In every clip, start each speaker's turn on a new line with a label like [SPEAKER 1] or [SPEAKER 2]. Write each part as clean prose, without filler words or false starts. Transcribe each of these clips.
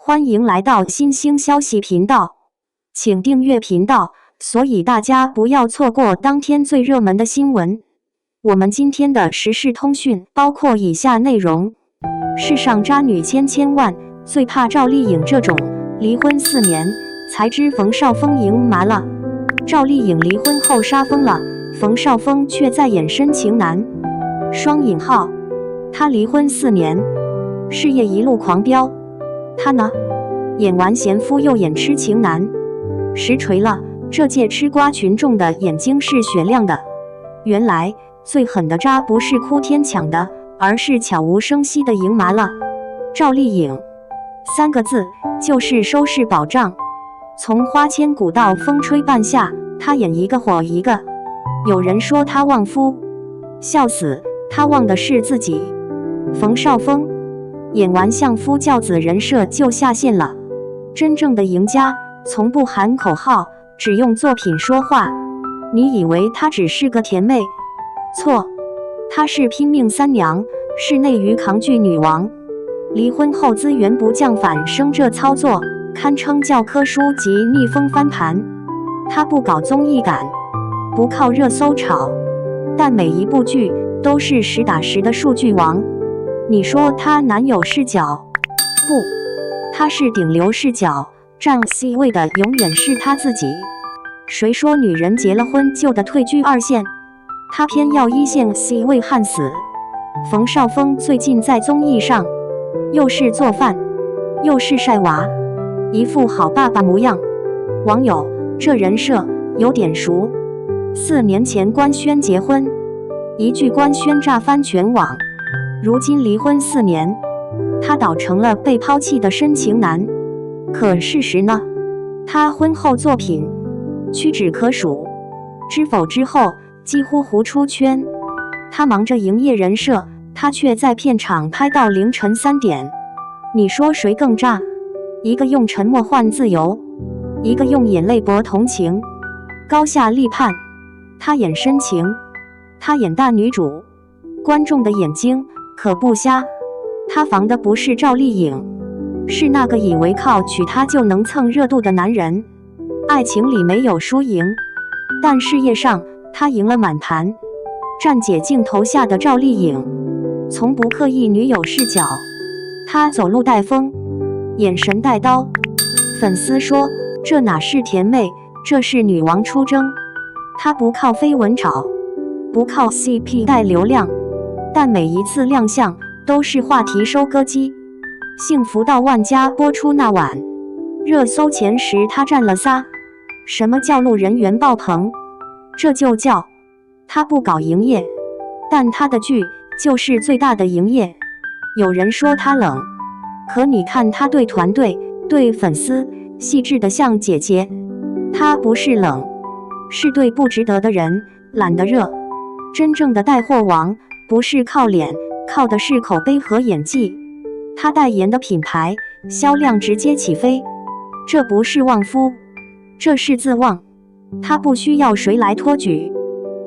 [SPEAKER 1] 欢迎来到新兴消息频道，请订阅频道，所以大家不要错过当天最热门的新闻。我们今天的时事通讯包括以下内容：世上渣女千千万，最怕赵丽颖这种，离婚4年才知冯绍峰赢麻了。赵丽颖离婚后杀疯了，冯绍峰却在演深情男。双引号，他离婚4年，事业一路狂飙，他呢，演完贤夫又演痴情男，实锤了，这届吃瓜群众的眼睛是雪亮的。原来最狠的渣不是哭天抢的，而是悄无声息的赢麻了。赵丽颖3个字就是收视保障，从花千骨到风吹半夏，她演一个火一个。有人说她旺夫，笑死，她旺的是自己。冯绍峰演完相夫教子人设就下线了。真正的赢家从不喊口号，只用作品说话。你以为她只是个甜妹？错，她是拼命三娘，是内娱扛剧女王。离婚后资源不降反升，这操作堪称教科书级逆风翻盘。她不搞综艺感，不靠热搜炒，但每一部剧都是实打实的数据王。你说她男友视角？不，她是顶流视角，占 C 位的永远是她自己。谁说女人结了婚就得退居2线？她偏要1线 C 位焊死。冯绍峰最近在综艺上，又是做饭，又是晒娃，一副好爸爸模样。网友，这人设有点熟。4年前官宣结婚，一句官宣炸翻全网。如今离婚4年，他倒成了被抛弃的深情男。可事实呢？他婚后作品屈指可数，知否之后几乎糊出圈。他忙着营业人设，他却在片场拍到凌晨3点。你说谁更渣？一个用沉默换自由，一个用眼泪博同情。高下立判。他演深情，他演大女主，观众的眼睛可不瞎。他防的不是赵丽颖，是那个以为靠娶她就能蹭热度的男人。爱情里没有输赢，但事业上他赢了满盘。站姐镜头下的赵丽颖，从不刻意女友视角，她走路带风，眼神带刀。粉丝说这哪是甜妹，这是女王出征。她不靠绯闻炒，不靠 CP 带流量，但每一次亮相都是话题收割机。幸福到万家播出那晚，热搜前10她占了仨。什么叫路人缘爆棚？这就叫她不搞营业，但她的剧就是最大的营业。有人说她冷，可你看她对团队、对粉丝细致的像姐姐。她不是冷，是对不值得的人懒得热。真正的带货王不是靠脸，靠的是口碑和演技。他代言的品牌销量直接起飞，这不是旺夫，这是自旺。他不需要谁来托举，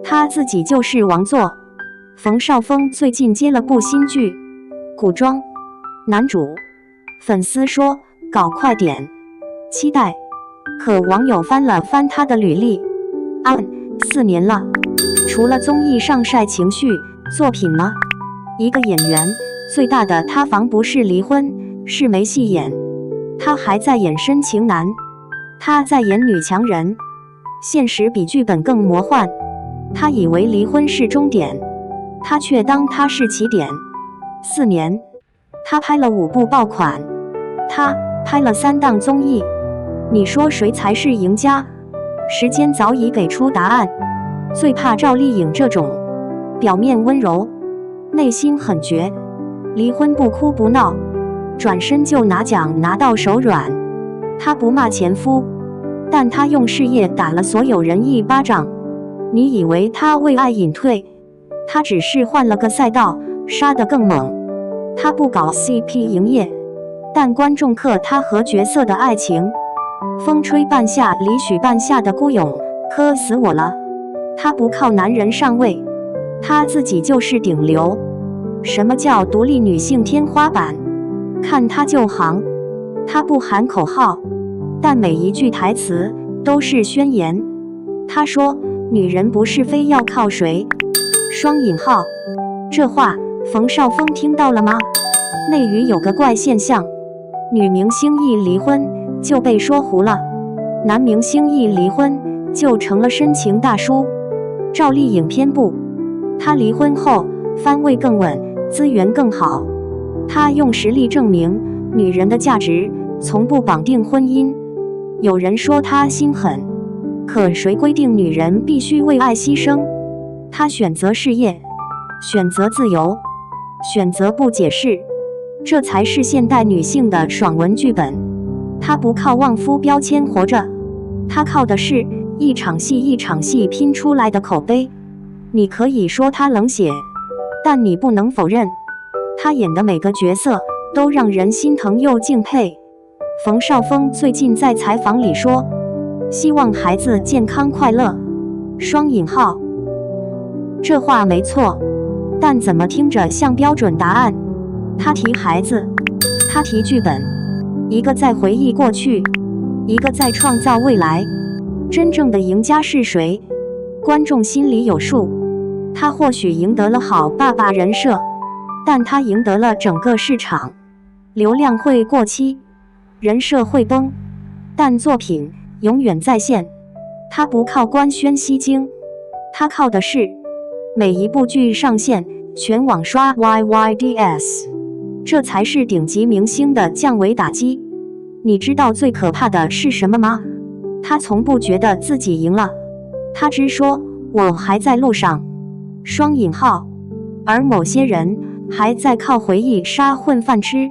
[SPEAKER 1] 他自己就是王座。冯绍峰最近接了部新剧，古装，男主，粉丝说搞快点，期待。可网友翻了翻他的履历，4年了，除了综艺上晒情绪，作品呢？一个演员最大的塌房不是离婚，是没戏演。他还在演深情男，他在演女强人，现实比剧本更魔幻。他以为离婚是终点，他却当他是起点。4年，他拍了5部爆款，他拍了3档综艺。你说谁才是赢家？时间早已给出答案。最怕赵丽颖这种，表面温柔，内心很绝。离婚不哭不闹，转身就拿奖拿到手软。她不骂前夫，但她用事业打了所有人一巴掌。你以为她为爱隐退？她只是换了个赛道，杀得更猛。她不搞 CP 营业，但观众克她和角色的爱情。风吹半夏里许半夏的孤勇，磕死我了。她不靠男人上位，她自己就是顶流。什么叫独立女性天花板？看她就行。他不喊口号，但每一句台词都是宣言。他说：“女人不是非要靠谁。”双引号。这话冯绍峰听到了吗？内娱有个怪现象，女明星一离婚就被说糊了，男明星一离婚就成了深情大叔。赵丽颖偏不，她离婚后番位更稳，资源更好。她用实力证明，女人的价值从不绑定婚姻。有人说她心狠，可谁规定女人必须为爱牺牲？她选择事业，选择自由，选择不解释，这才是现代女性的爽文剧本。她不靠旺夫标签活着，她靠的是一场戏一场戏拼出来的口碑。你可以说她冷血，但你不能否认，她演的每个角色都让人心疼又敬佩。冯绍峰最近在采访里说，希望孩子健康快乐。双引号。这话没错，但怎么听着像标准答案？他提孩子，他提剧本，一个在回忆过去，一个在创造未来。真正的赢家是谁？观众心里有数。他或许赢得了好爸爸人设，但他赢得了整个市场。流量会过期，人设会崩，但作品永远在线。他不靠官宣吸睛，他靠的是每一部剧上线全网刷 YYDS， 这才是顶级明星的降维打击。你知道最可怕的是什么吗？他从不觉得自己赢了，他只说我还在路上。双引号。而某些人还在靠回忆杀混饭吃。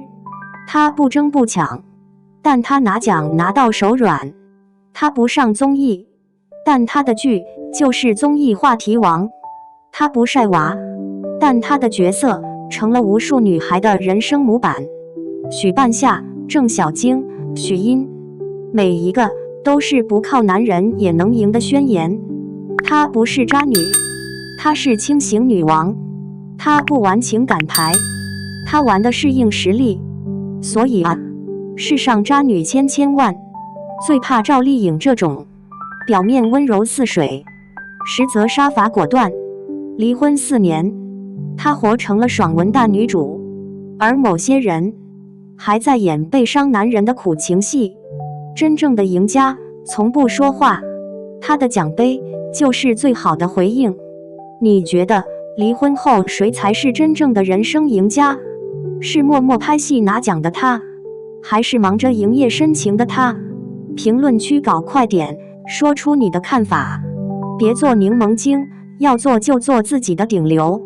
[SPEAKER 1] 他不争不抢，但他拿奖拿到手软。他不上综艺，但他的剧就是综艺话题王。他不晒娃，但他的角色成了无数女孩的人生模板。许半夏、郑小晶、许茵，每一个都是不靠男人也能赢的宣言。她不是渣女，她是清醒女王。她不玩情感牌，她玩的是硬实力。所以啊，世上渣女千千万，最怕赵丽颖这种表面温柔似水，实则杀伐果断。离婚4年，她活成了爽文大女主，而某些人还在演被伤男人的苦情戏。真正的赢家从不说话，他的奖杯就是最好的回应。你觉得离婚后谁才是真正的人生赢家？是默默拍戏拿奖的他，还是忙着营业深情的他？评论区搞快点，说出你的看法。别做柠檬精，要做就做自己的顶流。